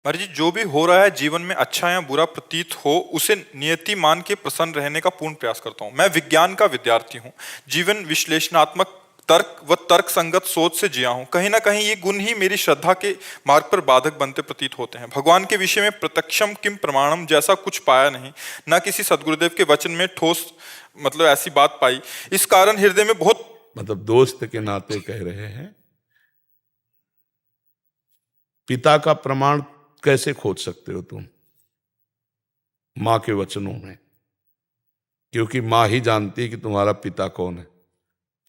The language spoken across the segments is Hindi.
जी, जो भी हो रहा है जीवन में अच्छा या बुरा प्रतीत हो उसे नियति मान के प्रसन्न रहने का पूर्ण प्रयास करता हूँ। मैं विज्ञान का विद्यार्थी हूँ। जीवन विश्लेषणात्मक तर्क व तर्क संगत सोच से जिया हूँ। कहीं ना कहीं ये गुण ही मेरी श्रद्धा के मार्ग पर बाधक बनते प्रतीत होते हैं। भगवान के विषय में प्रत्यक्षम किम प्रमाणम जैसा कुछ पाया नहीं, ना किसी सदगुरुदेव के वचन में ठोस ऐसी बात पाई। इस कारण हृदय में बहुत दोस्त के नाते कह रहे हैं, पिता का प्रमाण कैसे खोज सकते हो तुम मां के वचनों में? क्योंकि मां ही जानती है कि तुम्हारा पिता कौन है,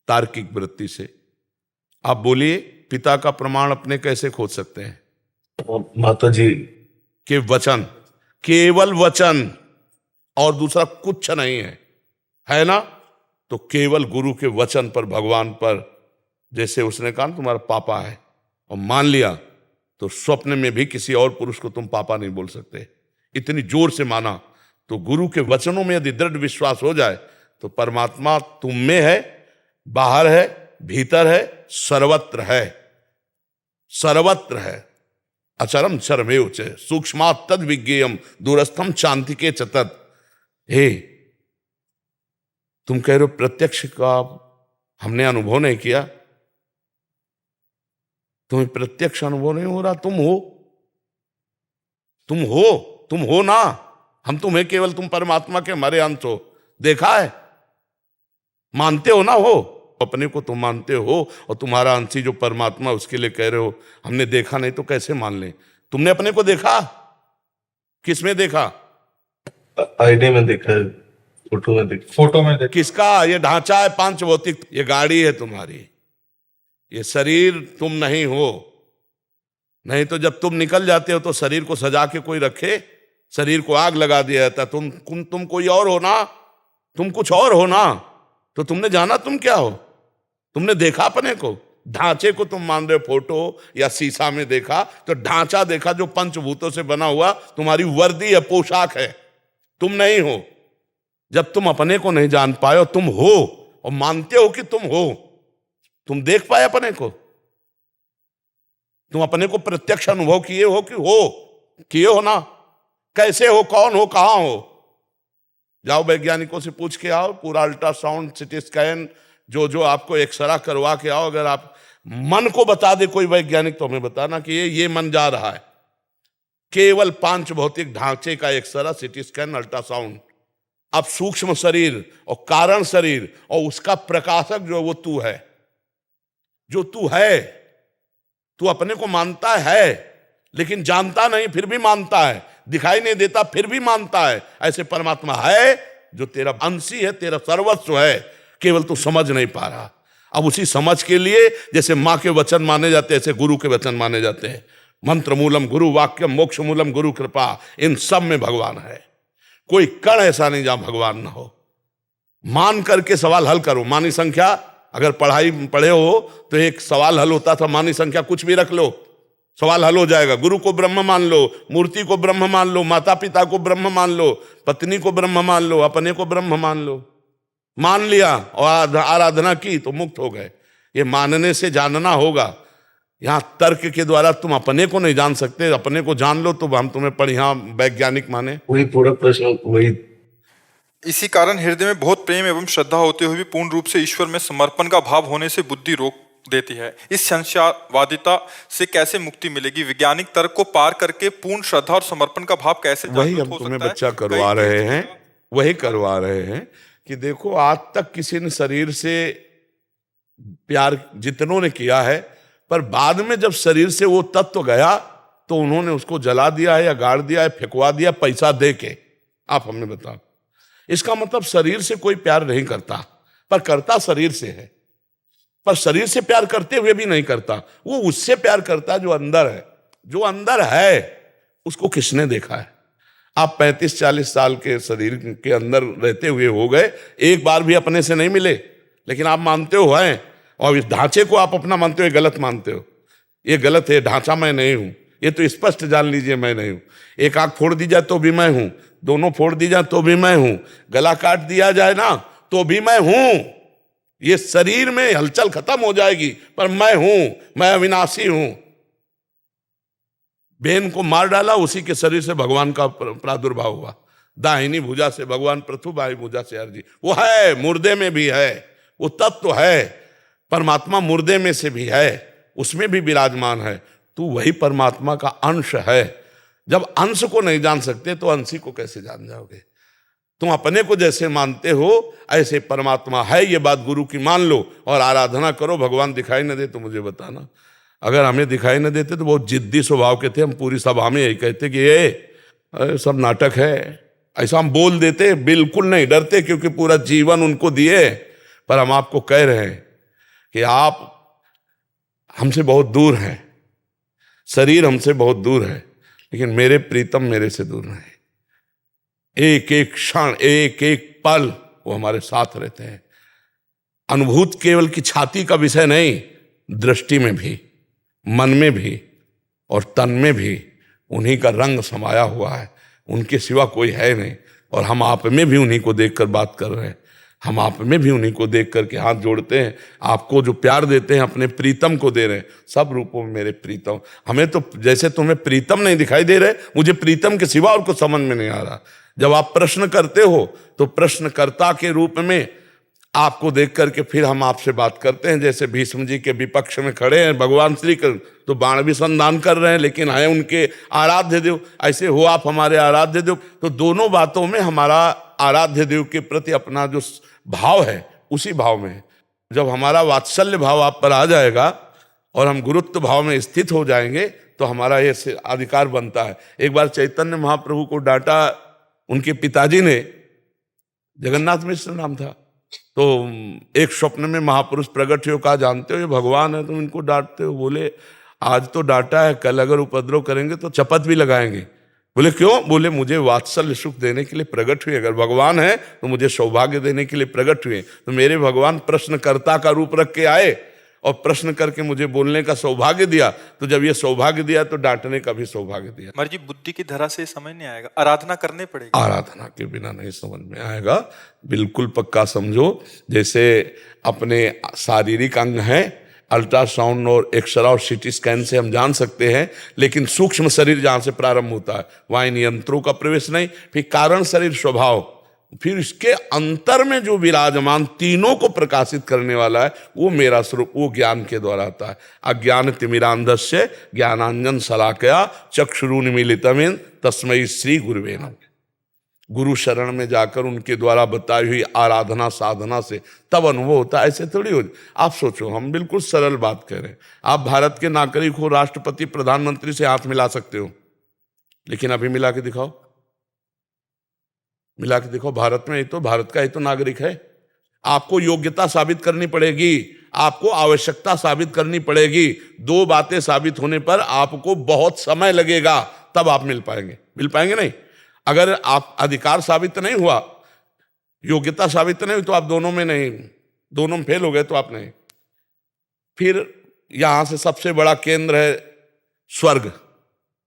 तार्किक वृत्ति से। आप बोलिए, पिता का प्रमाण अपने कैसे खोज सकते हैं? माता जी के वचन, केवल वचन, और दूसरा कुछ नहीं है ना? तो केवल गुरु के वचन पर, भगवान पर, जैसे उसने कहा तुम्हारा पापा है और मान लिया, तो स्वप्न में भी किसी और पुरुष को तुम पापा नहीं बोल सकते। इतनी जोर से माना। तो गुरु के वचनों में यदि दृढ़ विश्वास हो जाए तो परमात्मा तुम में है, बाहर है, भीतर है, सर्वत्र है, सर्वत्र है। अचरम चरमेव च सूक्ष्मात् तद विज्ञेयम दूरस्थम चांतिके च तत्। हे, तुम कह रहे हो प्रत्यक्ष का हमने अनुभव नहीं किया। तुम्हें प्रत्यक्ष अनुभव नहीं हो रहा, तुम हो, तुम हो, तुम हो ना। हम तुम्हें केवल, तुम परमात्मा के हमारे अंश हो। देखा है, मानते हो ना? हो अपने को तुम मानते हो, और तुम्हारा अंशी जो परमात्मा, उसके लिए कह रहे हो हमने देखा नहीं, तो कैसे मान ले? तुमने अपने को देखा? किसमें देखा? आईडी में देखा है, फोटो में देखा। फोटो में किसका? ये ढांचा है पांच भौतिक, ये गाड़ी है तुम्हारी, ये शरीर तुम नहीं हो। नहीं तो जब तुम निकल जाते हो तो शरीर को सजा के कोई रखे? शरीर को आग लगा दिया जाता। तुम कोई और हो ना, तुम कुछ और हो ना। तो तुमने जाना तुम क्या हो? तुमने देखा अपने को? ढांचे को तुम मान रहे हो, फोटो या शीशा में देखा, तो ढांचा देखा जो पंचभूतों से बना हुआ, तुम्हारी वर्दी है, पोशाक है, तुम नहीं हो। जब तुम अपने को नहीं जान पाए और तुम हो और मानते हो कि तुम हो, तुम देख पाए अपने को? तुम अपने को प्रत्यक्ष अनुभव किए हो कि हो? किए हो ना? कैसे हो, कौन हो, कहां हो? जाओ वैज्ञानिकों से पूछ के आओ, पूरा अल्ट्रासाउंड, सिटी स्कैन, जो आपको एक्सरा करवा के आओ। अगर आप मन को बता दे कोई वैज्ञानिक, तो हमें बताना कि ये मन जा रहा है। केवल पांच भौतिक ढांचे का एक्सरा, सिटी स्कैन, अल्ट्रासाउंड। अब सूक्ष्म शरीर और कारण शरीर और उसका प्रकाशक जो वो तू है, जो तू है। तू अपने को मानता है लेकिन जानता नहीं, फिर भी मानता है। दिखाई नहीं देता, फिर भी मानता है। ऐसे परमात्मा है जो तेरा अंशी है, तेरा सर्वस्व है, केवल तू समझ नहीं पा रहा। अब उसी समझ के लिए जैसे मां के वचन माने जाते हैं, ऐसे गुरु के वचन माने जाते हैं। मंत्र मूलम गुरु वाक्यम, मोक्ष मूलम गुरु कृपा। इन सब में भगवान है। कोई कण ऐसा नहीं जहां भगवान ना हो। मान करके सवाल हल करो। मानी संख्या, अगर पढ़े हो तो एक सवाल हल होता था, मानी संख्या कुछ भी रख लो, सवाल हल हो जाएगा। गुरु को ब्रह्म मान लो, मूर्ति को ब्रह्म मान लो, माता पिता को ब्रह्म मान लो, पत्नी को ब्रह्म मान लो, अपने को ब्रह्म मान लो। मान लिया और आराधना की तो मुक्त हो गए। ये मानने से जानना होगा। यहां तर्क के द्वारा तुम अपने को नहीं जान सकते। अपने को जान लो तो हम तुम्हें बढ़िया वैज्ञानिक माने। वही पूरा प्रश्न वही। इसी कारण हृदय में बहुत प्रेम एवं श्रद्धा होते हुए भी पूर्ण रूप से ईश्वर में समर्पण का भाव होने से बुद्धि रोक देती है। इस संशयवादिता से कैसे मुक्ति मिलेगी? वैज्ञानिक तर्क को पार करके पूर्ण श्रद्धा और समर्पण का भाव कैसे वही हम तुम्हें बच्चा करवा रहे हैं, वही करवा रहे हैं कि देखो, आज तक किसी ने शरीर से प्यार जितनों ने किया है, पर बाद में जब शरीर से वो तत्व गया तो उन्होंने उसको जला दिया है या गाड़ दिया है, फेंकवा दिया पैसा दे के। आप हमें बताओ, इसका मतलब शरीर से कोई प्यार नहीं करता, पर करता शरीर से है। पर शरीर से प्यार करते हुए भी नहीं करता, वो उससे प्यार करता जो अंदर है। जो अंदर है उसको किसने देखा है? आप 35-40 साल के शरीर के अंदर रहते हुए हो गए, एक बार भी अपने से नहीं मिले, लेकिन आप मानते हो हैं। और इस ढांचे को आप अपना मानते हो, ये गलत मानते हो। ये गलत है, ढांचा मैं नहीं हूं। ये तो स्पष्ट जान लीजिए, मैं नहीं हूं। एक आंख फोड़ दी जाए तो भी मैं हूं, दोनों फोड़ दी जाए तो भी मैं हूं, गला काट दिया जाए ना तो भी मैं हूं। ये शरीर में हलचल खत्म हो जाएगी, पर मैं हूं, मैं अविनाशी हूं। बेन को मार डाला, उसी के शरीर से भगवान का प्रादुर्भाव हुआ। दाहिनी भुजा से भगवान पृथु, बाई भुजा से अर्जी। वो है, मुर्दे में भी है, वो तत्व है। परमात्मा मुर्दे में से भी है, उसमें भी विराजमान है। तू वही परमात्मा का अंश है। जब अंश को नहीं जान सकते तो अंशी को कैसे जान जाओगे? तुम अपने को जैसे मानते हो ऐसे परमात्मा है, ये बात गुरु की मान लो और आराधना करो। भगवान दिखाई न दे तो मुझे बताना। अगर हमें दिखाई न देते तो बहुत जिद्दी स्वभाव के थे, हम पूरी सभा में यही कहते कि ये सब नाटक है, ऐसा हम बोल देते। बिल्कुल नहीं डरते, क्योंकि पूरा जीवन उनको दिए। पर हम आपको कह रहे हैं कि आप हमसे बहुत दूर हैं, शरीर हमसे बहुत दूर है, लेकिन मेरे प्रीतम मेरे से दूर नहीं। एक एक क्षण, एक एक पल वो हमारे साथ रहते हैं। अनुभूत केवल की छाती का विषय नहीं, दृष्टि में भी, मन में भी और तन में भी उन्हीं का रंग समाया हुआ है। उनके सिवा कोई है नहीं। और हम आप में भी उन्हीं को देखकर बात कर रहे हैं। हम आप में भी उन्हीं को देख करके हाथ जोड़ते हैं। आपको जो प्यार देते हैं अपने प्रीतम को दे रहे हैं। सब रूपों में मेरे प्रीतम। हमें तो जैसे तुम्हें प्रीतम नहीं दिखाई दे रहे, मुझे प्रीतम के सिवा और कुछ समझ में नहीं आ रहा। जब आप प्रश्न करते हो तो प्रश्नकर्ता के रूप में आपको देख करके फिर हम आपसे बात करते हैं। जैसे भीष्म जी के विपक्ष में खड़े हैं भगवान श्री कृष्ण, तो बाण भी संधान कर रहे हैं, लेकिन है उनके आराध्य देव। ऐसे हो आप हमारे आराध्य देव। तो दोनों बातों में हमारा आराध्य देव के प्रति अपना जो भाव है उसी भाव में है। जब हमारा वात्सल्य भाव आप पर आ जाएगा और हम गुरुत्व भाव में स्थित हो जाएंगे तो हमारा ये अधिकार बनता है। एक बार चैतन्य महाप्रभु को डांटा उनके पिताजी ने, जगन्नाथ मिश्र नाम था। तो एक स्वप्न में महापुरुष प्रकट हुए, कहा जानते हो ये भगवान है, तुम इनको डांटते हो? बोले आज तो डांटा है, कल अगर उपद्रव करेंगे तो चपत भी लगाएंगे। बोले क्यों? बोले मुझे वात्सल्य सुख देने के लिए प्रकट हुए। अगर भगवान है तो मुझे सौभाग्य देने के लिए प्रकट हुए। तो मेरे भगवान प्रश्नकर्ता का रूप रख के आए और प्रश्न करके मुझे बोलने का सौभाग्य दिया। तो जब ये सौभाग्य दिया तो डांटने का भी सौभाग्य दिया। मर्जी बुद्धि की धरा से समझ नहीं आएगा, आराधना करनी पड़ेगी। आराधना के बिना नहीं समझ में आएगा। बिल्कुल पक्का समझो। जैसे अपने शारीरिक अंग हैं, अल्ट्रासाउंड और एक्सरे और सीटी स्कैन से हम जान सकते हैं, लेकिन सूक्ष्म शरीर जहां से प्रारंभ होता है वहां इन यंत्रों का प्रवेश नहीं। फिर कारण शरीर स्वभाव, फिर इसके अंतर में जो विराजमान तीनों को प्रकाशित करने वाला है वो मेरा स्वरूप, वो ज्ञान के द्वारा आता है। अज्ञान तिमिरांधस्य ज्ञानांजन शलाकया चक्षुरुन्मीलितं येन तस्मै श्री गुरुवे नमः। गुरु शरण में जाकर उनके द्वारा बताई हुई आराधना साधना से तब अनुभव होता है। ऐसे थोड़ी हो। आप सोचो, हम बिल्कुल सरल बात कह रहे हैं। आप भारत के नागरिक हो, राष्ट्रपति प्रधानमंत्री से हाथ मिला सकते हो, लेकिन अभी मिला के दिखाओ, मिला के देखो। भारत में ही तो, भारत का ही तो नागरिक है। आपको योग्यता साबित करनी पड़ेगी, आपको आवश्यकता साबित करनी पड़ेगी। दो बातें साबित होने पर आपको बहुत समय लगेगा, तब आप मिल पाएंगे। मिल पाएंगे नहीं। अगर आप अधिकार साबित नहीं हुआ, योग्यता साबित नहीं हुई, तो आप दोनों में नहीं, दोनों में फेल हो गए तो आप नहीं। फिर यहां से सबसे बड़ा केंद्र है स्वर्ग,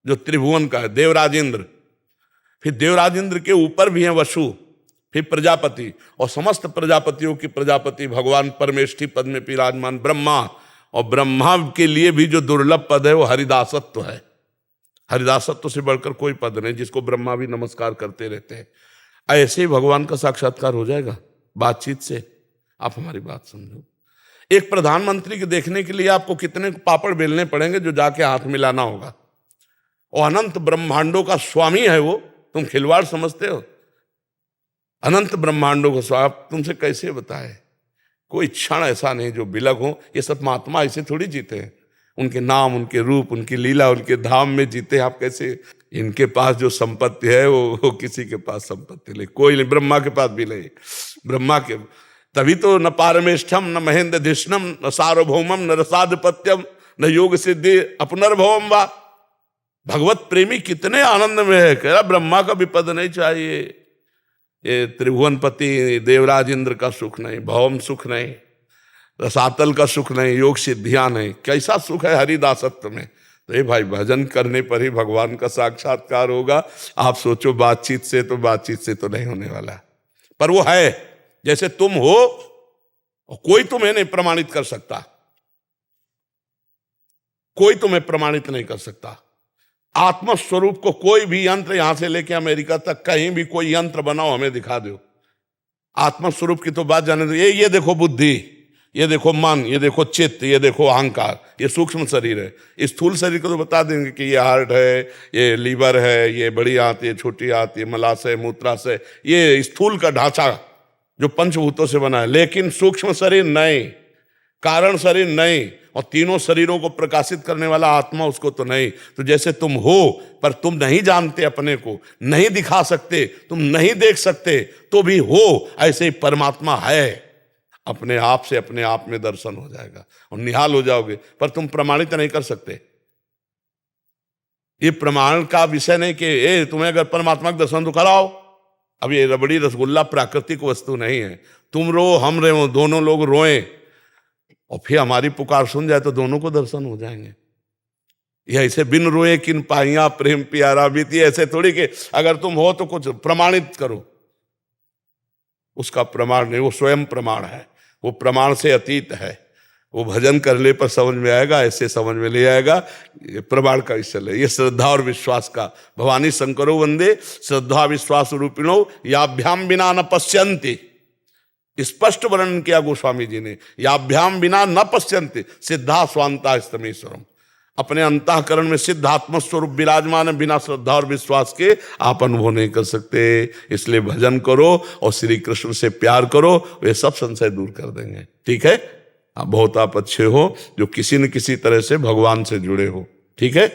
जो त्रिभुवन का है, देवराजेंद्र। फिर देवराजेंद्र के ऊपर भी हैं वसु, फिर प्रजापति, और समस्त प्रजापतियों की प्रजापति भगवान परमेष्ठी पद में विराजमान ब्रह्मा। और ब्रह्मा के लिए भी जो दुर्लभ पद है वो हरिदासत्व है। हरिदासत्व से बढ़कर कोई पद नहीं, जिसको ब्रह्मा भी नमस्कार करते रहते हैं। ऐसे ही भगवान का साक्षात्कार हो जाएगा बातचीत से। आप हमारी बात समझो। एक प्रधानमंत्री के देखने के लिए आपको कितने पापड़ बेलने पड़ेंगे जो जाके हाथ मिलाना होगा। और अनंत ब्रह्मांडों का स्वामी है वो, तुम खिलवाड़ समझते हो? अनंत ब्रह्मांडों को स्वामी तुमसे कैसे बताए? कोई क्षण ऐसा नहीं जो बिलग हो। ये सब महात्मा ऐसे थोड़ी जीते हैं। उनके नाम, उनके रूप, उनकी लीला, उनके धाम में जीते हैं। आप कैसे? इनके पास जो संपत्ति है वो किसी के पास संपत्ति नहीं, कोई नहीं। ब्रह्मा के पास भी नहीं। ब्रह्मा के तभी तो न पारमेष्ठम न महेंद्र धिष्णम न सार्वभौमम न रसाधिपत्यम न योग सिद्धि अपनर्भवम वा। भगवत प्रेमी कितने आनंद में है। कह रहा ब्रह्मा का भी पद नहीं चाहिए, ये त्रिभुवनपति देवराज इंद्र का सुख नहीं, भौम सुख नहीं, रसातल का सुख नहीं, योग सिद्धियां नहीं। कैसा सुख है हरिदासत्व में। तो ये भाई भजन करने पर ही भगवान का साक्षात्कार होगा। आप सोचो बातचीत से तो नहीं होने वाला। पर वो है जैसे तुम हो, कोई तुम्हें नहीं प्रमाणित कर सकता, कोई तुम्हें प्रमाणित नहीं कर सकता। आत्मस्वरूप को कोई भी यंत्र यहां से लेके अमेरिका तक कहीं भी कोई यंत्र बनाओ, हमें दिखा दो। आत्मस्वरूप की तो बात जाने दो। ये देखो बुद्धि, ये देखो मन, ये देखो चित्त, ये देखो अहंकार, ये सूक्ष्म शरीर है। इस स्थूल शरीर को तो बता देंगे कि ये हार्ट है, ये लीवर है, ये बड़ी आंत, ये छोटी आंत, ये मलाशय, मूत्राशय, ये स्थूल का ढांचा जो पंचभूतों से बना है। लेकिन सूक्ष्म शरीर नहीं, कारण शरीर नहीं, और तीनों शरीरों को प्रकाशित करने वाला आत्मा उसको तो नहीं। तो जैसे तुम हो पर तुम नहीं जानते, अपने को नहीं दिखा सकते, तुम नहीं देख सकते तो भी हो, ऐसे ही परमात्मा है। अपने आप से अपने आप में दर्शन हो जाएगा और निहाल हो जाओगे, पर तुम प्रमाणित नहीं कर सकते। ये प्रमाण का विषय नहीं कि तुम्हें अगर परमात्मा का दर्शन तो कराओ। अब ये रबड़ी रसगुल्ला प्राकृतिक वस्तु नहीं है। तुम रो, हम रो, दोनों लोग रोएं और फिर हमारी पुकार सुन जाए तो दोनों को दर्शन हो जाएंगे। ये ऐसे बिन रोए किन पाइया प्रेम प्यारा बीती, ऐसे थोड़ी कि अगर तुम हो तो कुछ प्रमाणित करो। उसका प्रमाण नहीं, वो स्वयं प्रमाण है, वो प्रमाण से अतीत है। वो भजन करने पर समझ में आएगा, ऐसे समझ में ले आएगा। ये प्रमाण का विषय है, ये श्रद्धा और विश्वास का। भवानी शंकरो वंदे श्रद्धा विश्वास रूपिणो याभ्याम बिना न पश्यन्ति। स्पष्ट वर्णन किया गोस्वामी जी ने, याभ्याम बिना न पश्यन्ति सिद्धा स्वांता स्तमेश्वरम। अपने अंतःकरण में सिद्ध आत्मस्वरूप विराजमान है, बिना श्रद्धा और विश्वास के आप अनुभव नहीं कर सकते। इसलिए भजन करो और श्री कृष्ण से प्यार करो, वे सब संशय दूर कर देंगे। ठीक है, बहुत आप अच्छे हो जो किसी न किसी तरह से भगवान से जुड़े हो। ठीक है।